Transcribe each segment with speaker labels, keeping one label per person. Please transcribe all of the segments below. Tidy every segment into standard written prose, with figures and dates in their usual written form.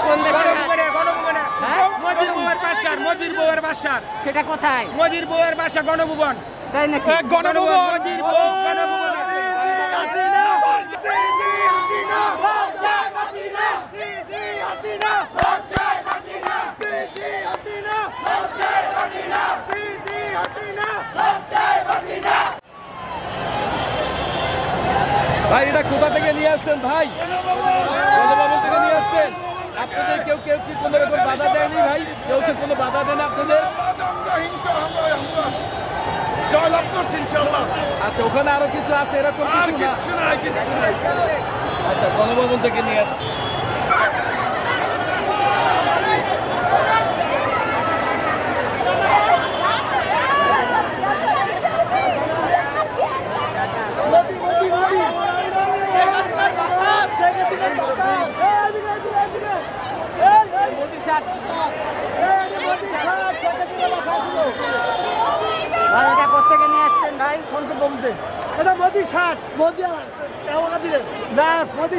Speaker 1: কোন দেশের
Speaker 2: গণভবনে মোদির বউয়ের বাসার
Speaker 1: সেটা কোথায়?
Speaker 2: মোদির বউয়ের বাসা গণভবন।
Speaker 1: তাই নাকি?
Speaker 2: গণভবন মোদির বউ গণভবন।
Speaker 3: ভাই এটা কোথা থেকে নিয়ে আসছেন ভাই? গণভবন থেকে নিয়ে আসছেন? আপনাদের কেউ কি কোনো রকম বাধা দেয়নি ভাই? কেউ কি কোনো বাধা দেন আপনাদের?
Speaker 4: জয়লাভ করছি ইনশাআল্লাহ।
Speaker 3: আচ্ছা, ওখানে আরো কিছু আছে এরকম
Speaker 4: কিচ্ছু নাই।
Speaker 3: আচ্ছা, গণভবন থেকে নিয়ে আসছেন।
Speaker 1: এটা কোথেকে নিয়ে আসছেন ভাই?
Speaker 2: সংসদ ভবনতে।
Speaker 4: এটা মোদি শার্ট, মোদি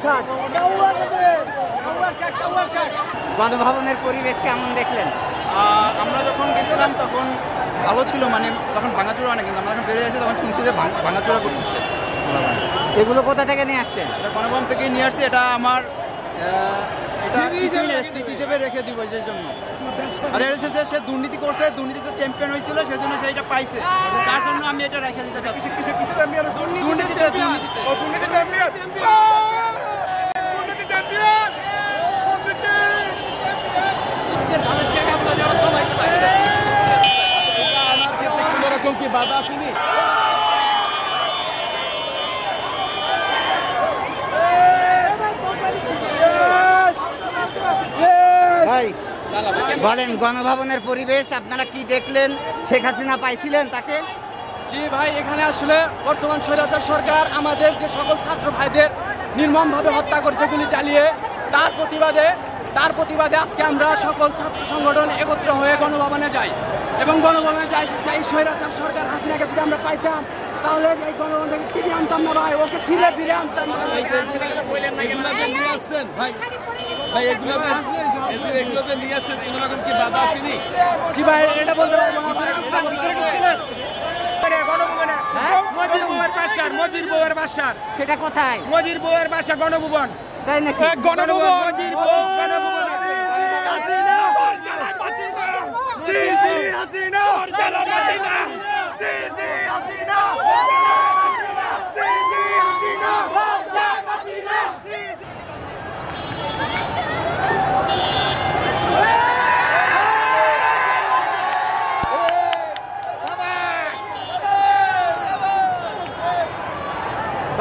Speaker 4: শার্ট।
Speaker 1: গণভবনের পরিবেশ কেমন দেখলেন?
Speaker 5: আমরা যখন গেছিলাম তখন ভালো ছিল, মানে তখন ভাঙাচোরা অনেক, কিন্তু আমরা যখন বেরিয়ে যাচ্ছি তখন শুনছি যে ভাঙাচোরা করতেছে।
Speaker 1: এগুলো কোথা থেকে নিয়ে আসছেন?
Speaker 5: এটা গণভবন থেকে নিয়ে আসছি। এটা আমার স্মৃতি হিসেবে রেখে দিব এই জন্য। আর এটা হচ্ছে যে সে দুর্নীতি করছে, দুর্নীতিতে চ্যাম্পিয়ন হয়েছিল, সেজন্য সেইটা পাইছে, তার জন্য আমি এটা রেখে দিতে চাচ্ছি। দুর্নীতিতে
Speaker 3: কোনোরকম কি বাধা আসেনি?
Speaker 1: বলেন, গণভবনের পরিবেশ আপনারা কি দেখলেন? শেখ হাসিনা পাইছিলেন তাকে?
Speaker 6: জি ভাই, এখানে আসলে বর্তমান স্বৈরাচার সরকার আমাদের যে সকল ছাত্র ভাইদের নির্মমভাবে হত্যা করছে গুলি চালিয়ে, তার প্রতিবাদে আজকে আমরা সকল ছাত্র সংগঠন একত্র হয়ে গণভবনে যাই এবং গণভবনে যাই স্বৈরাচার সরকার হাসিনাকে যদি আমরা পাইতাম তাহলে এই গণভবন থেকে টিভি আনতাম না ভাই, ওকে ছিঁড়ে ফিরে আনতাম না। জি ভাই, এটা বলতে পারবো না।
Speaker 2: মোদির বউয়ের বাসার
Speaker 1: সেটা কোথায়?
Speaker 2: মোদির বউয়ের বাসা গণভবন।
Speaker 1: তাই নাকি?
Speaker 2: গণভবন মোদির বউ গণভবন।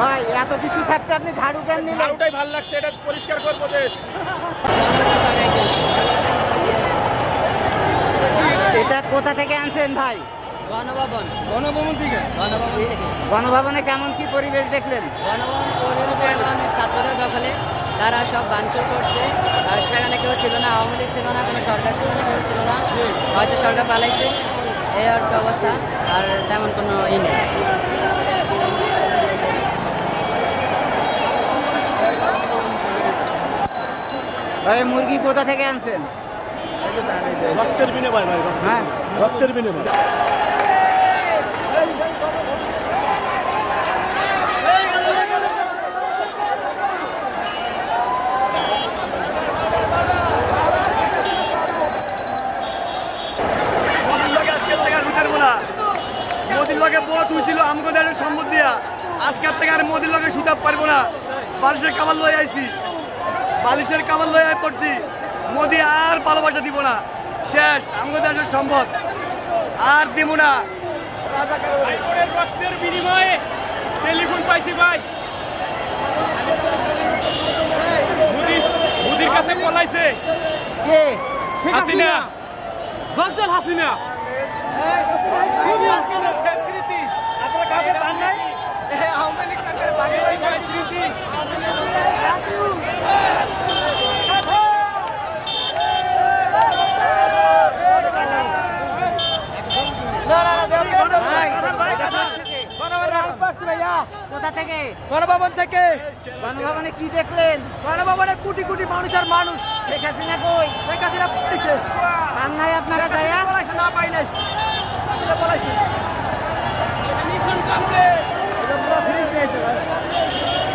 Speaker 1: ভাই, এত কিছু থাকতে আপনি ঝাড়ু কেন নিলেন?
Speaker 2: ঝাড়ুটাই ভালো লাগছে, এটা পরিষ্কার করবো দেশ।
Speaker 1: এটা কোথা থেকে আনছেন ভাই?
Speaker 6: গণভবন থেকে।
Speaker 1: গণভবনে কেমন কি পরিবেশ দেখলেন?
Speaker 7: গণভবন পরিবেশ ছাত্রদের দখলে, তারা সব ভাঙচুর করছে। আর সেখানে কেউ ছিল না, আওয়ামী লীগ ছিল না, কোনো সরকার ছিল না, কেউ ছিল না, হয়তো সরকার পালাইছে, এই আর কি অবস্থা। আর তেমন কোনো নেই।
Speaker 1: ভাই, মুরগি কোথা থেকে আনছেন?
Speaker 4: রক্তের বিনিময় ভাই,
Speaker 1: হ্যাঁ,
Speaker 4: রক্তের বিনিময়।
Speaker 5: মোদির লগে বহুত হয়েছিল আমগো দেশের সম্পদ দিয়া, আজকের থেকে আর মোদির লগে শুতে পারবো না। বালিশের কামাল লই আইছি, বালিশের কামাল লই আই পড়ছি। মোদি আর ভালোবাসা দিব না, শেষ। আমগো দেশের সম্পদ আর দিব না।
Speaker 6: রক্তের বিনিময়ে টেলিফোন পাইছি ভাই, মোদির কাছে পলাইছে
Speaker 1: কে?
Speaker 6: হাসিনা, দজ্জাল হাসিনা। আপনারা কাউকে পান নাই? আওয়ামী লীগ সরকারের বাংলাদেশ স্মৃতি।
Speaker 1: কোথা থেকে?
Speaker 6: গণভবন থেকে।
Speaker 1: গণভবনে কি দেখলেন?
Speaker 6: গণভবনে কোটি কোটি মানুষের মানুষ
Speaker 1: শেখ হাসিনা কই?
Speaker 6: শেখ হাসিনা পালাইছে।
Speaker 1: পান নাই আপনারা যায়া?
Speaker 6: পালাইছে না, পাই নাই। পালাইছে।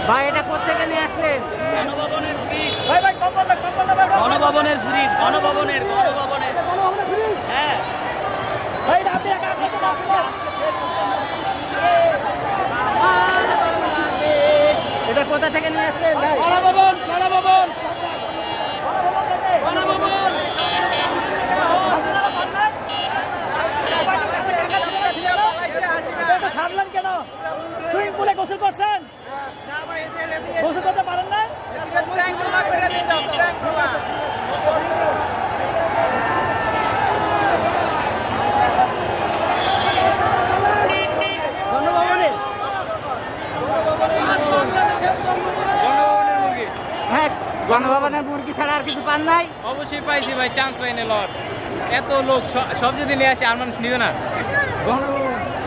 Speaker 1: ভাই এটা কোথেকে নিয়ে আসলেন?
Speaker 5: গণভবনের ফ্রিজ
Speaker 3: ভাই ভাই কম্বল না
Speaker 5: গণভবনের ফ্রিজ গণভবনের
Speaker 3: ফ্রিজ
Speaker 5: হ্যাঁ
Speaker 3: ভাই আপনি একা আছেন না
Speaker 1: এটা কোথা থেকে নিয়ে আসলেন ভাই?
Speaker 6: গণভবন গণভবন গণভবন
Speaker 3: ছাড়লেন কেন? সুইমিং পুলে গোসল করছেন? গোসল করতে পারেন না? গণভবনে
Speaker 6: গণভবনের মুরগি
Speaker 1: হ্যাঁ, গণভবনের মুরগি ছাড়া আর কিছু পান নাই?
Speaker 6: অবশ্যই পাইছি ভাই, চান্স পাইনি লট। এত লোক সব যদি নিয়ে আসে আর মানুষ নিবে না।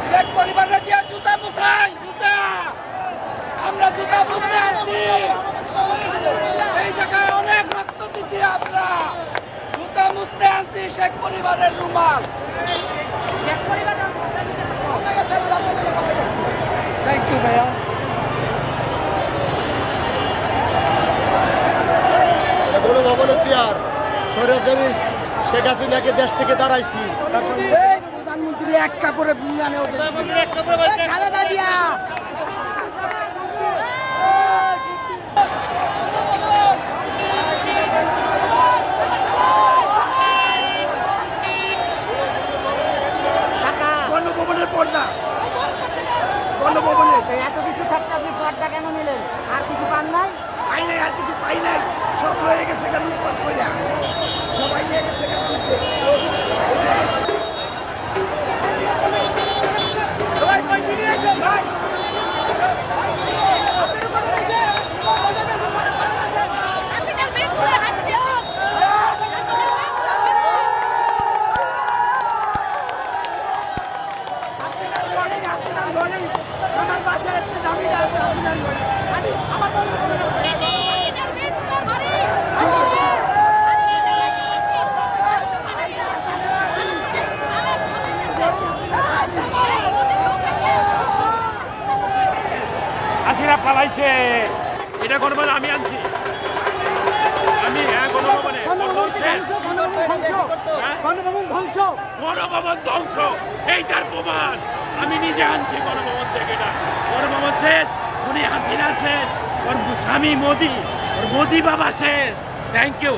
Speaker 6: শেখ পরিবারের দিয়া জুতা মুছাই, জুতা আমরা জুতা মুছতে আছি। এই জায়গায় অনেক রক্ত দিছি আমরা, জুতা মুছতে আছি। শেখ পরিবারের রুমাল, থ্যাংক ইউ ভাইয়া।
Speaker 4: গণভবনের চেয়ার সরাসরি শেখ হাসিনাকে দেশ থেকে দাঁড়াইছি।
Speaker 6: প্রধানমন্ত্রী এক কাপড়ে খালেদা জিয়া
Speaker 4: গণভবনের পর্দা গণভবনে
Speaker 1: এত কিছু থাকতে আপনি পর্দা কেন নিলেন? আর কিছু পান নাই?
Speaker 4: পাই নাই, আর কিছু পাই নাই, সব রয়ে গেছে কেন লুটপাট কইরা সবাই নিয়ে গেছে কেন
Speaker 6: আমার বাসায় দামি আমার
Speaker 3: হাসিনা পালাইছে। এটা গণভবন আমি আনছি, আমি গণভবনে গণভবন ধ্বংস, এইটার প্রমাণ আমি নিজে আনছি গণভবন থেকে। না গণভবন শেষ, উনি হাসিনা শেষ, ওর স্বামী মোদি, ওর মোদি বাবা শেষ। Thank you.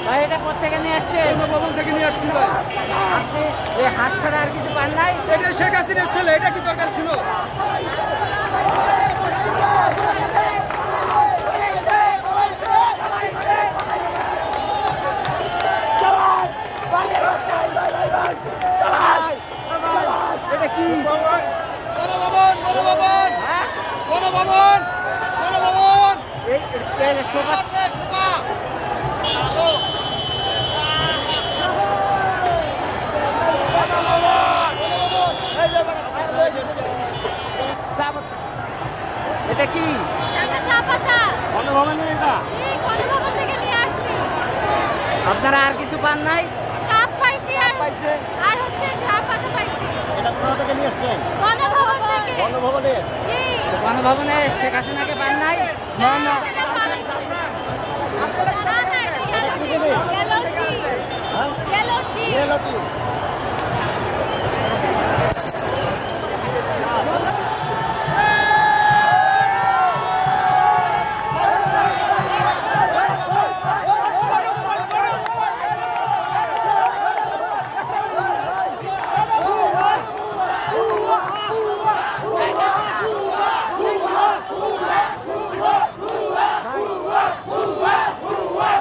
Speaker 1: ভাই এটা কোথেকে নিয়ে আসছেন?
Speaker 2: গণভবন থেকে নিয়ে আসছি ভাই।
Speaker 1: আপনি এই হাত ছাড়া আর কিছু পান নাই?
Speaker 2: এটা শেখ হাসিনার ছেলে, এটা কি দরকার ছিল?
Speaker 1: এটা কি?
Speaker 2: গণভবন গণভবন
Speaker 1: হ্যাঁ?
Speaker 2: গণভবন গণভবন
Speaker 1: এই ছোকা
Speaker 2: ছোকা
Speaker 1: এটা কি?
Speaker 7: চা পাতা
Speaker 1: গণভবনের এটা?
Speaker 7: জি গণভবন থেকে নিয়ে আসছি।
Speaker 1: আপনারা আর কিছু পান নাই?
Speaker 7: কাপ পাইছি আর হচ্ছে চা পাতা পাইছি
Speaker 1: এটা কোথা থেকে নিয়ে আসছেন?
Speaker 7: গণভবন থেকে।
Speaker 1: গণভবনের?
Speaker 7: জি
Speaker 1: গণভবনে শেখ হাসিনাকে পান নাই?
Speaker 7: না সেটা পালাইছে। না না এটা yellow tea। Yellow tea।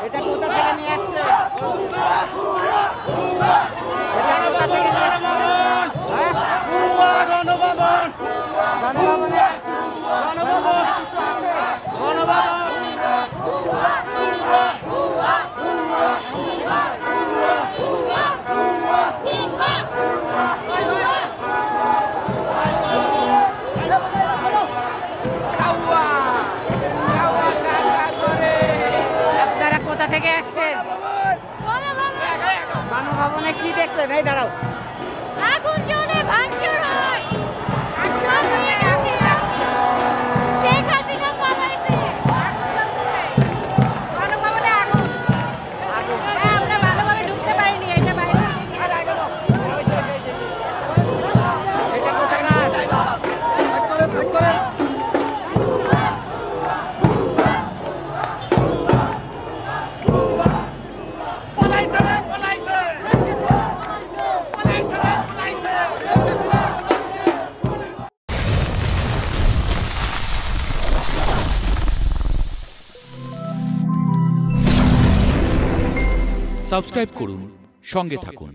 Speaker 1: এটা কোথা থেকে নিয়ে আসছেন? গণভবনে আর গণভবনে কিছু আছে? আপনারা কোথা থেকে আসছেন? গণভবনে কি দেখলেন? এই দাঁড়াও,
Speaker 8: আগুন জ্বলে ভাঙচুর হয়, সব হয়ে গেছে। শেখ হাসিনা পালাইছে। গণভবনে আগুন। হ্যাঁ, আমরা ভালোভাবে ঢুকতে পারিনি, এটা বাইরে থেকে নিয়ে
Speaker 1: এটা কোথাকার?
Speaker 9: সাবস্ক্রাইব করুন, সঙ্গে থাকুন।